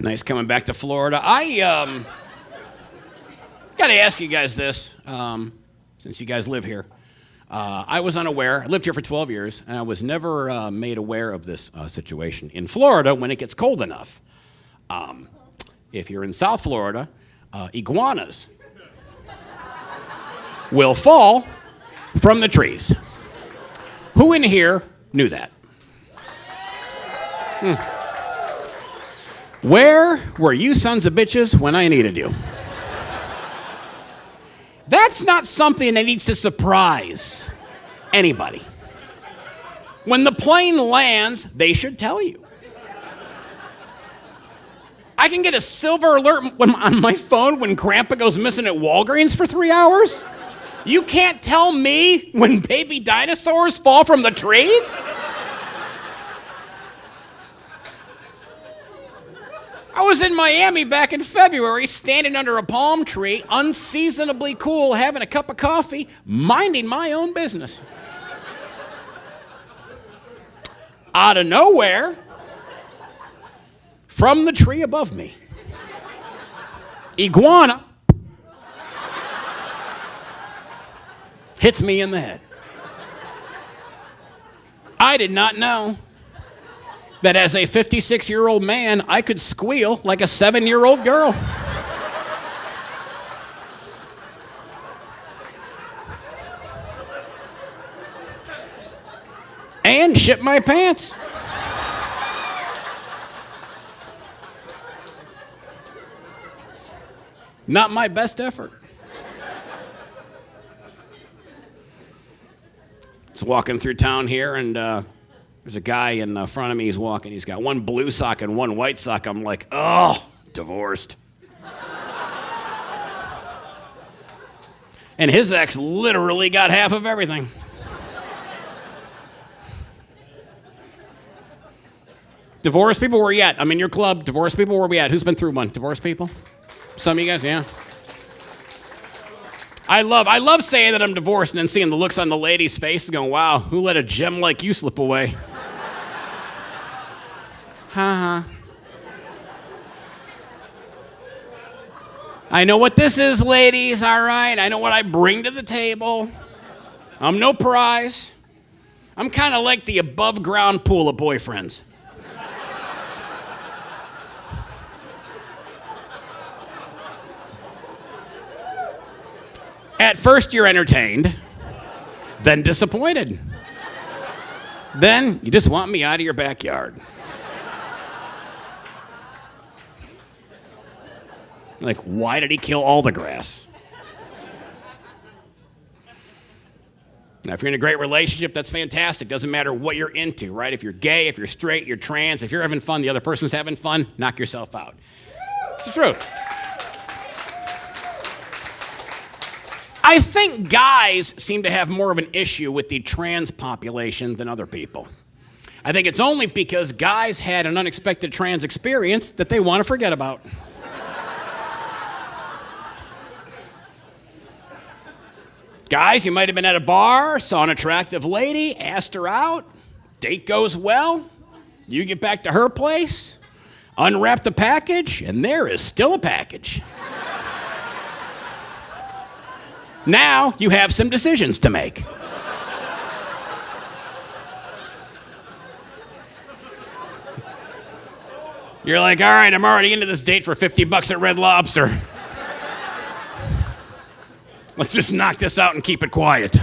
Nice coming back to Florida. I got to ask you guys this, since you guys live here. I was unaware. I lived here for 12 years, and I was never made aware of this situation. In Florida, when it gets cold enough, if you're in South Florida, iguanas will fall from the trees. Who in here knew that? Where were you sons of bitches when I needed you? That's not something that needs to surprise anybody. When the plane lands, they should tell you. I can get a silver alert on my phone when Grandpa goes missing at Walgreens for 3 hours. You can't tell me when baby dinosaurs fall from the trees? I was in Miami back in February, standing under a palm tree, unseasonably cool, having a cup of coffee, minding my own business. Out of nowhere, from the tree above me, iguana hits me in the head. I did not know that as a 56-year-old man, I could squeal like a 7-year-old girl. And shit my pants. Not my best effort. Just walking through town here, and there's a guy in front of me. He's walking. He's got one blue sock and one white sock. I'm like, oh, divorced. And his ex literally got half of everything. Divorced people, where you at? I'm in your club. Divorced people, where we at? Who's been through one? Divorced people? Some of you guys, yeah. I love saying that I'm divorced and then seeing the looks on the ladies' faces going, wow, who let a gem like you slip away? Ha I know what this is, ladies, all right? I know what I bring to the table. I'm no prize. I'm kind of like the above-ground pool of boyfriends. At first, you're entertained, then disappointed. Then, you just want me out of your backyard. Like, why did he kill all the grass? Now, if you're in a great relationship, that's fantastic. Doesn't matter what you're into, right? If you're gay, if you're straight, you're trans, if you're having fun, the other person's having fun, knock yourself out. It's the truth. I think guys seem to have more of an issue with the trans population than other people. I think it's only because guys had an unexpected trans experience that they want to forget about. Guys, you might have been at a bar, saw an attractive lady, asked her out, date goes well, you get back to her place, unwrap the package, and there is still a package. Now you have some decisions to make. You're like, all right, I'm already into this date for $50 at Red Lobster. Let's just knock this out and keep it quiet.